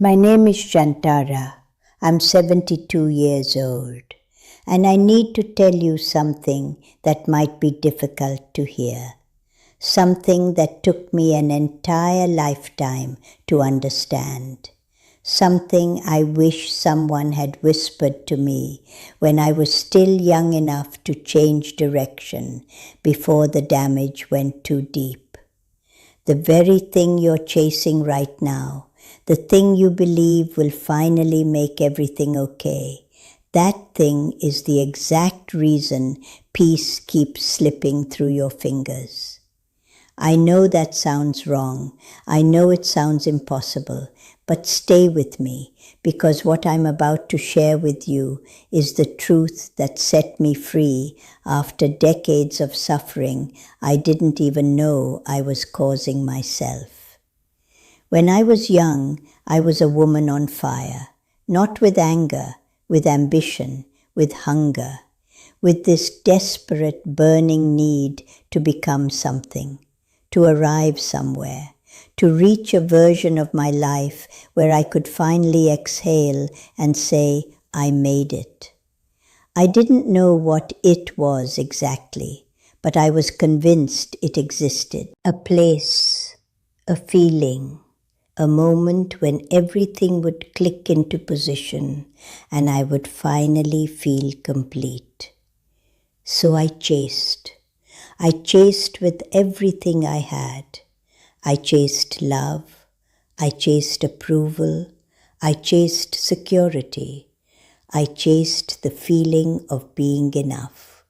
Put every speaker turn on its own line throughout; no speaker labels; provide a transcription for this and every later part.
My name is Shantara. I'm 72 years old, and I need to tell you something that might be difficult to hear. Something that took me an entire lifetime to understand. Something I wish someone had whispered to me when I was still young enough to change direction before the damage went too deep. The very thing you're chasing right now, the thing you believe will finally make everything okay, that thing is the exact reason peace keeps slipping through your fingers. I know that sounds wrong. I know it sounds impossible, but stay with me, because what I'm about to share with you is the truth that set me free after decades of suffering I didn't even know I was causing myself. When I was young, I was a woman on fire, not with anger, with ambition, with hunger, with this desperate, burning need to become something, to arrive somewhere, to reach a version of my life where I could finally exhale and say, I made it. I didn't know what it was exactly, but I was convinced it existed. A place, a feeling, a moment when everything would click into position and I would finally feel complete. So I chased. I chased with everything I had. I chased love. I chased approval. I chased security. I chased the feeling of being enough.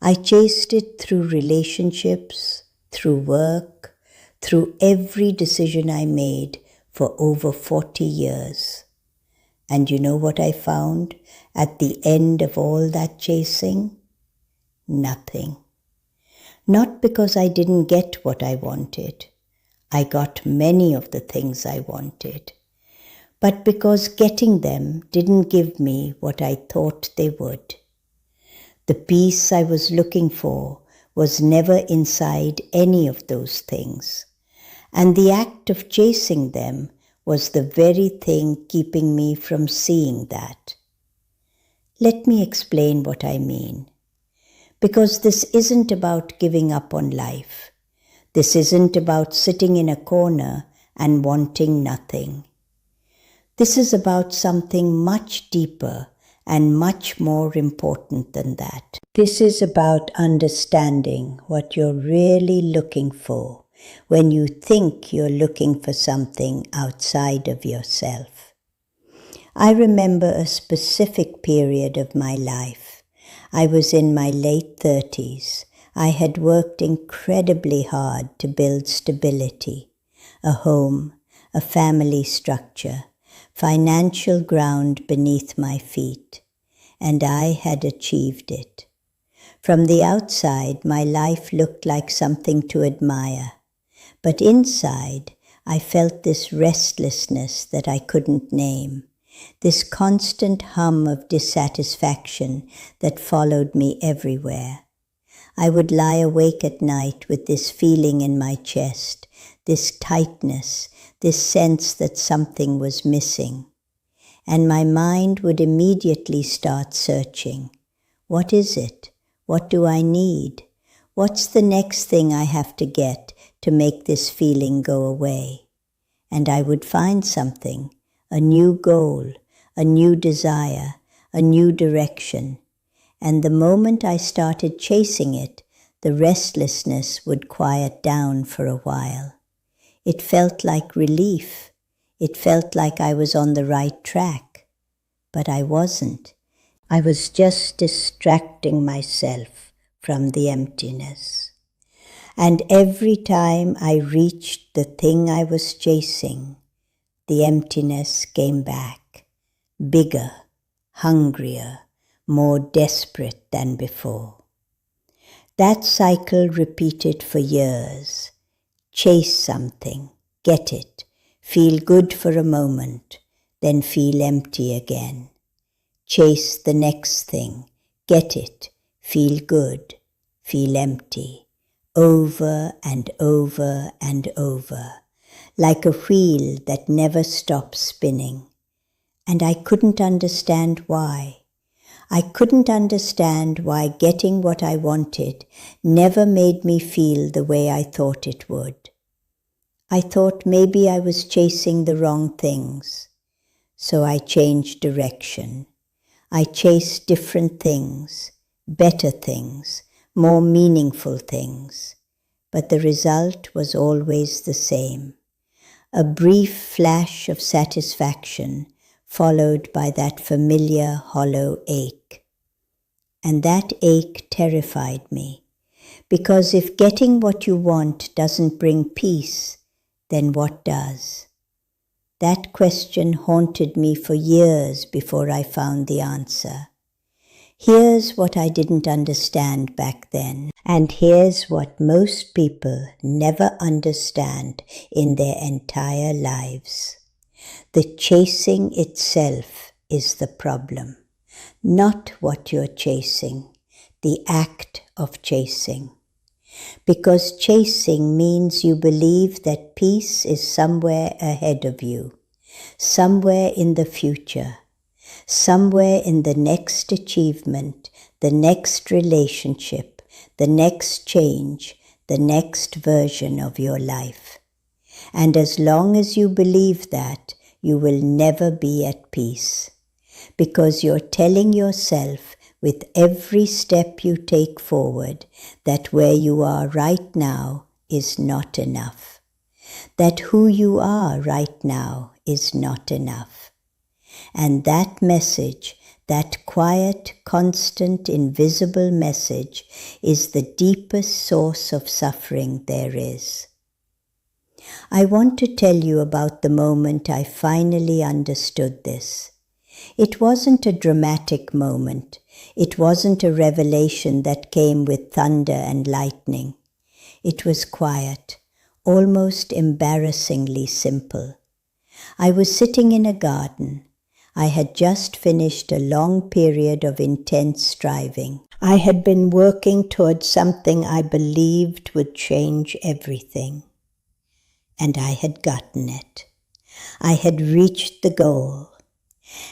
I chased it through relationships, through work, through every decision I made for over 40 years. And you know what I found at the end of all that chasing? Nothing. Not because I didn't get what I wanted. I got many of the things I wanted. But because getting them didn't give me what I thought they would. The peace I was looking for was never inside any of those things. And the act of chasing them was the very thing keeping me from seeing that. Let me explain what I mean. Because this isn't about giving up on life. This isn't about sitting in a corner and wanting nothing. This is about something much deeper and much more important than that. This is about understanding what you're really looking for when you think you're looking for something outside of yourself. I remember a specific period of my life. I was in my late 30s. I had worked incredibly hard to build stability, a home, a family structure, financial ground beneath my feet, and I had achieved it. From the outside, my life looked like something to admire, but inside, I felt this restlessness that I couldn't name, this constant hum of dissatisfaction that followed me everywhere. I would lie awake at night with this feeling in my chest, this tightness, this sense that something was missing. And my mind would immediately start searching. What is it? What do I need? What's the next thing I have to get to make this feeling go away? And I would find something, a new goal, a new desire, a new direction. And the moment I started chasing it, the restlessness would quiet down for a while. It felt like relief. It felt like I was on the right track. But I wasn't. I was just distracting myself from the emptiness. And every time I reached the thing I was chasing, the emptiness came back, bigger, hungrier, more desperate than before. That cycle repeated for years. Chase something, get it, feel good for a moment, then feel empty again. Chase the next thing, get it, feel good, feel empty, over and over and over, like a wheel that never stops spinning. And I couldn't understand why. I couldn't understand why getting what I wanted never made me feel the way I thought it would. I thought maybe I was chasing the wrong things. So I changed direction. I chased different things, better things, more meaningful things. But the result was always the same. A brief flash of satisfaction followed by that familiar hollow ache. And that ache terrified me, because if getting what you want doesn't bring peace, then what does? That question haunted me for years before I found the answer. Here's what I didn't understand back then, and here's what most people never understand in their entire lives. The chasing itself is the problem, not what you're chasing, the act of chasing. Because chasing means you believe that peace is somewhere ahead of you, somewhere in the future, somewhere in the next achievement, the next relationship, the next change, the next version of your life. And as long as you believe that, you will never be at peace, because you're telling yourself with every step you take forward that where you are right now is not enough, that who you are right now is not enough. And that message, that quiet, constant, invisible message, is the deepest source of suffering there is. I want to tell you about the moment I finally understood this. It wasn't a dramatic moment. It wasn't a revelation that came with thunder and lightning. It was quiet, almost embarrassingly simple. I was sitting in a garden. I had just finished a long period of intense striving. I had been working towards something I believed would change everything. And I had gotten it. I had reached the goal.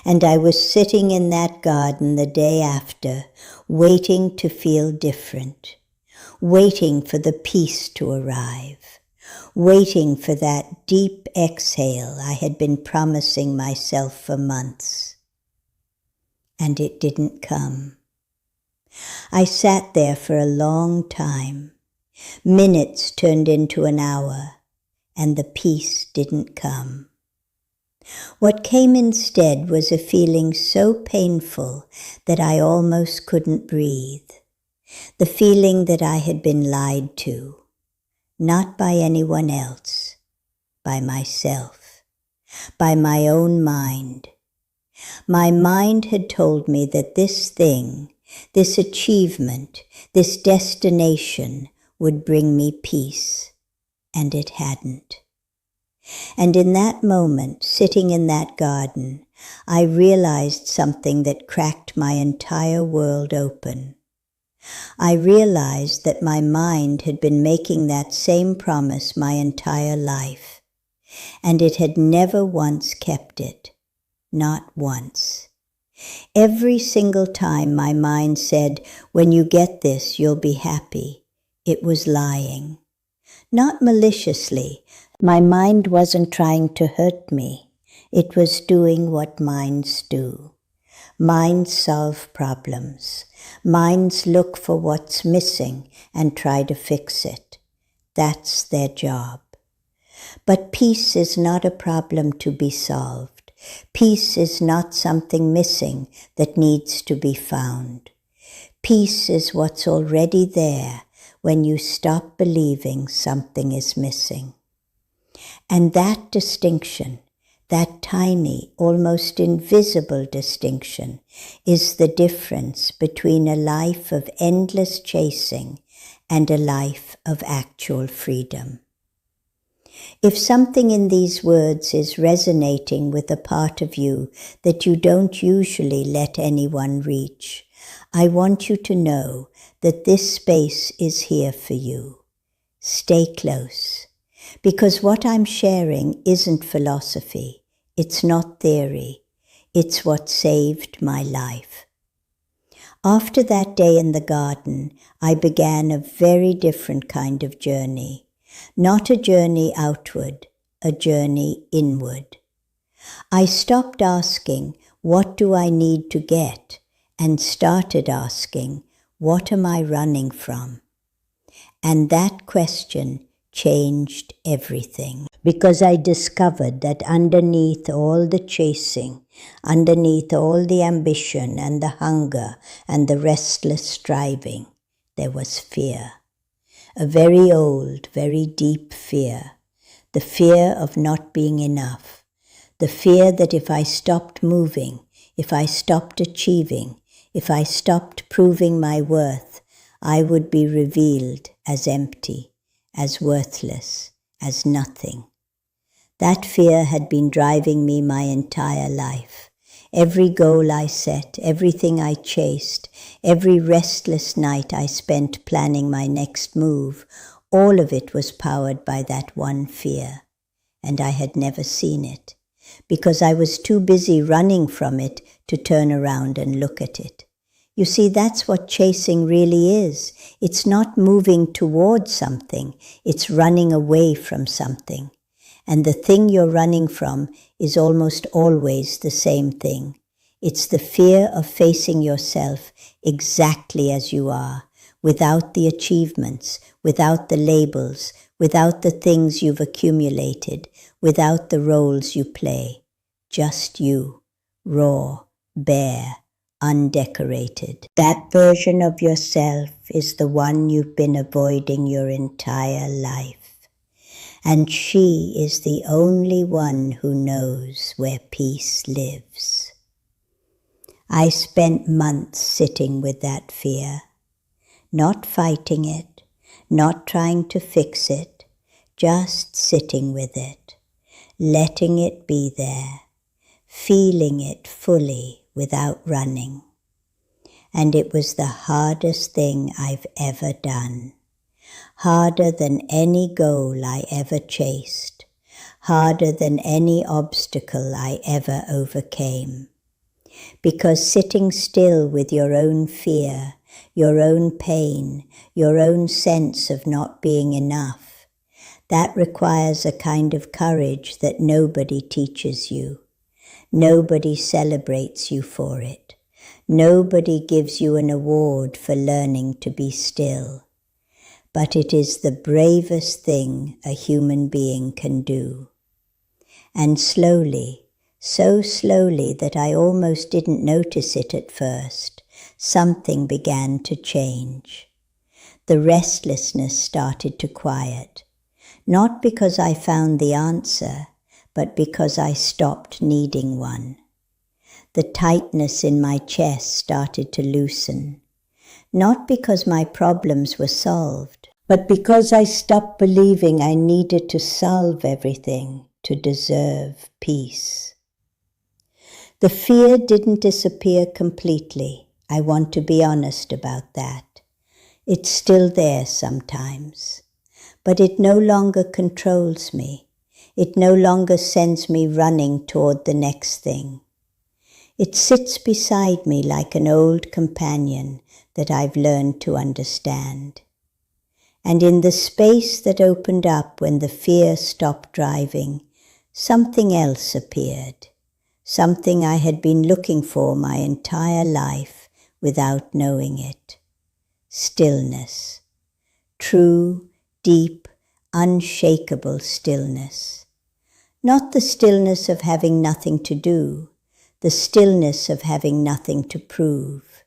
And I was sitting in that garden the day after, waiting to feel different, waiting for the peace to arrive, waiting for that deep exhale I had been promising myself for months. And it didn't come. I sat there for a long time. Minutes turned into an hour, and the peace didn't come. What came instead was a feeling so painful that I almost couldn't breathe. The feeling that I had been lied to, not by anyone else, by myself, by my own mind. My mind had told me that this thing, this achievement, this destination would bring me peace, and it hadn't. And in that moment, sitting in that garden, I realized something that cracked my entire world open. I realized that my mind had been making that same promise my entire life, and it had never once kept it, not once. Every single time my mind said, "When you get this, you'll be happy," it was lying. Not maliciously. My mind wasn't trying to hurt me. It was doing what minds do. Minds solve problems. Minds look for what's missing and try to fix it. That's their job. But peace is not a problem to be solved. Peace is not something missing that needs to be found. Peace is what's already there when you stop believing something is missing. And that distinction, that tiny, almost invisible distinction, is the difference between a life of endless chasing and a life of actual freedom. If something in these words is resonating with a part of you that you don't usually let anyone reach, I want you to know that this space is here for you. Stay close. Because what I'm sharing isn't philosophy, it's not theory, it's what saved my life. After that day in the garden, I began a very different kind of journey. Not a journey outward, a journey inward. I stopped asking, what do I need to get? And started asking, what am I running from? And that question changed everything, because I discovered that underneath all the chasing, underneath all the ambition and the hunger and the restless striving, there was fear. A very old, very deep fear. The fear of not being enough. The fear that if I stopped moving, if I stopped achieving, if I stopped proving my worth, I would be revealed as empty, as worthless, as nothing. That fear had been driving me my entire life. Every goal I set, everything I chased, every restless night I spent planning my next move, all of it was powered by that one fear. And I had never seen it, because I was too busy running from it to turn around and look at it. You see, that's what chasing really is. It's not moving towards something, it's running away from something. And the thing you're running from is almost always the same thing. It's the fear of facing yourself exactly as you are, without the achievements, without the labels, without the things you've accumulated, without the roles you play. Just you, raw, bare, undecorated. That version of yourself is the one you've been avoiding your entire life. And she is the only one who knows where peace lives. I spent months sitting with that fear, not fighting it, not trying to fix it, just sitting with it, letting it be there, feeling it fully without running. And it was the hardest thing I've ever done. Harder than any goal I ever chased, harder than any obstacle I ever overcame. Because sitting still with your own fear, your own pain, your own sense of not being enough, that requires a kind of courage that nobody teaches you. Nobody celebrates you for it. Nobody gives you an award for learning to be still. But it is the bravest thing a human being can do. And slowly, so slowly that I almost didn't notice it at first, something began to change. The restlessness started to quiet, not because I found the answer, but because I stopped needing one. The tightness in my chest started to loosen, not because my problems were solved, but because I stopped believing I needed to solve everything to deserve peace. The fear didn't disappear completely. I want to be honest about that. It's still there sometimes, but it no longer controls me. It no longer sends me running toward the next thing. It sits beside me like an old companion that I've learned to understand. And in the space that opened up when the fear stopped driving, something else appeared, something I had been looking for my entire life without knowing it. Stillness. True, deep, unshakable stillness. Not the stillness of having nothing to do, the stillness of having nothing to prove.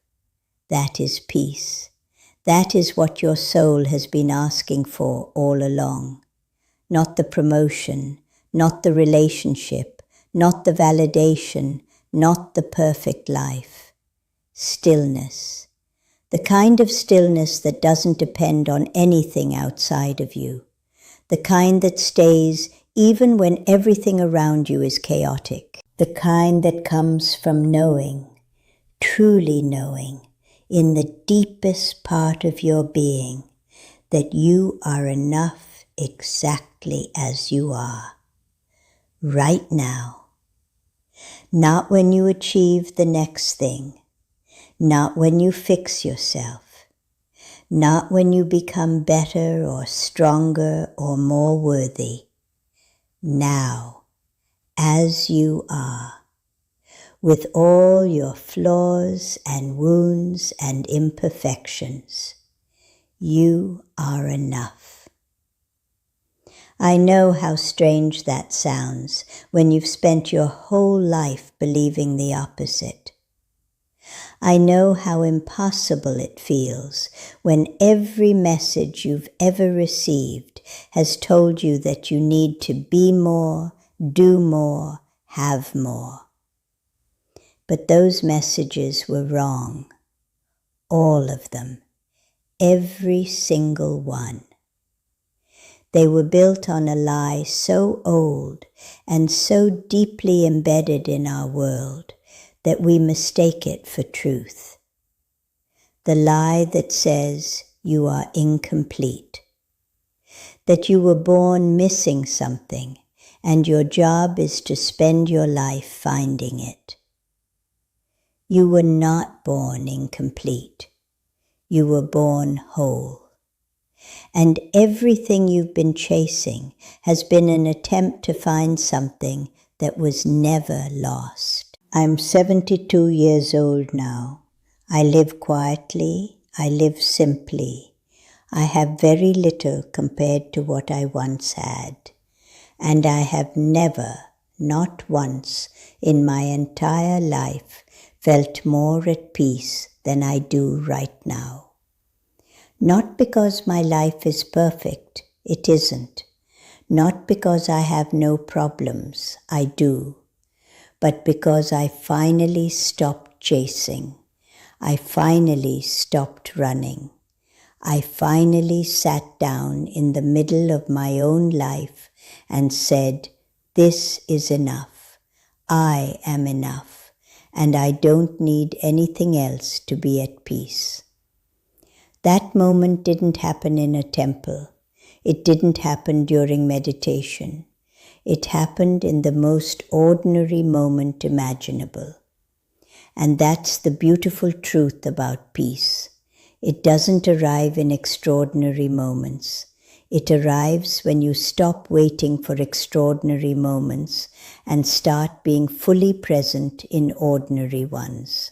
That is peace. That is what your soul has been asking for all along. Not the promotion, not the relationship, not the validation, not the perfect life. Stillness. The kind of stillness that doesn't depend on anything outside of you. The kind that stays even when everything around you is chaotic. The kind that comes from knowing, truly knowing, in the deepest part of your being, that you are enough exactly as you are, right now. Not when you achieve the next thing, not when you fix yourself, not when you become better or stronger or more worthy. Now, as you are, with all your flaws and wounds and imperfections, you are enough. I know how strange that sounds when you've spent your whole life believing the opposite. I know how impossible it feels when every message you've ever received has told you that you need to be more, do more, have more. But those messages were wrong. All of them. Every single one. They were built on a lie so old and so deeply embedded in our world that we mistake it for truth. The lie that says you are incomplete, that you were born missing something and your job is to spend your life finding it. You were not born incomplete. You were born whole. And everything you've been chasing has been an attempt to find something that was never lost. I'm 72 years old now. I live quietly. I live simply. I have very little compared to what I once had. And I have never, not once, in my entire life, felt more at peace than I do right now. Not because my life is perfect, it isn't. Not because I have no problems, I do. But because I finally stopped chasing. I finally stopped running. I finally sat down in the middle of my own life and said, this is enough. I am enough, and I don't need anything else to be at peace. That moment didn't happen in a temple. It didn't happen during meditation. It happened in the most ordinary moment imaginable. And that's the beautiful truth about peace. It doesn't arrive in extraordinary moments. It arrives when you stop waiting for extraordinary moments and start being fully present in ordinary ones.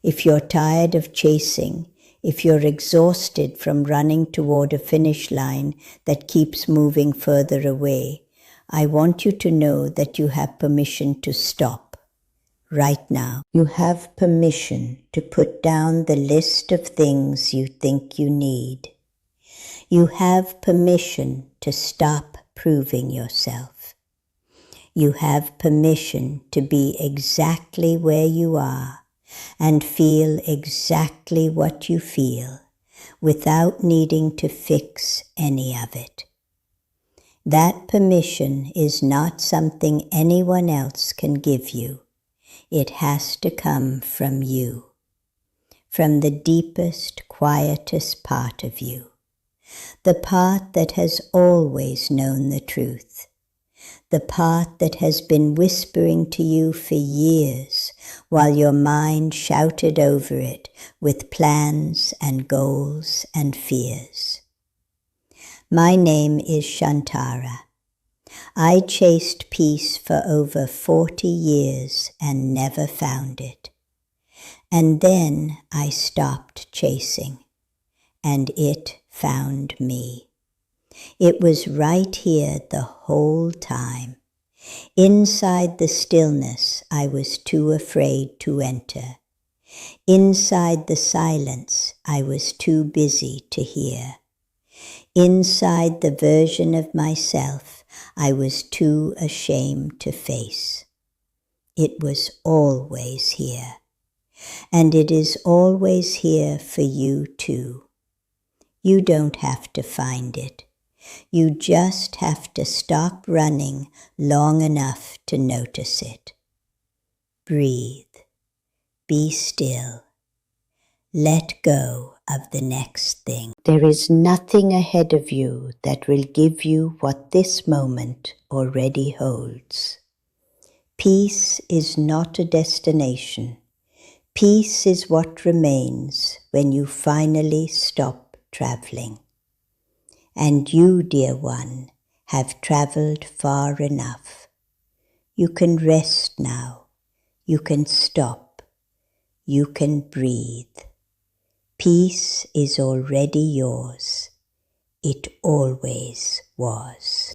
If you're tired of chasing, if you're exhausted from running toward a finish line that keeps moving further away, I want you to know that you have permission to stop. Right now, you have permission to put down the list of things you think you need. You have permission to stop proving yourself. You have permission to be exactly where you are and feel exactly what you feel without needing to fix any of it. That permission is not something anyone else can give you. It has to come from you, from the deepest, quietest part of you, the part that has always known the truth, the part that has been whispering to you for years while your mind shouted over it with plans and goals and fears. My name is Shantara. I chased peace for over 40 years and never found it. And then I stopped chasing, and it found me. It was right here the whole time. Inside the stillness I was too afraid to enter. Inside the silence I was too busy to hear. Inside the version of myself I was too ashamed to face. It was always here. And it is always here for you too. You don't have to find it. You just have to stop running long enough to notice it. Breathe. Be still. Let go of the next thing. There is nothing ahead of you that will give you what this moment already holds. Peace is not a destination. Peace is what remains when you finally stop traveling. And you, dear one, have traveled far enough. You can rest now. You can stop. You can breathe. Peace is already yours. It always was.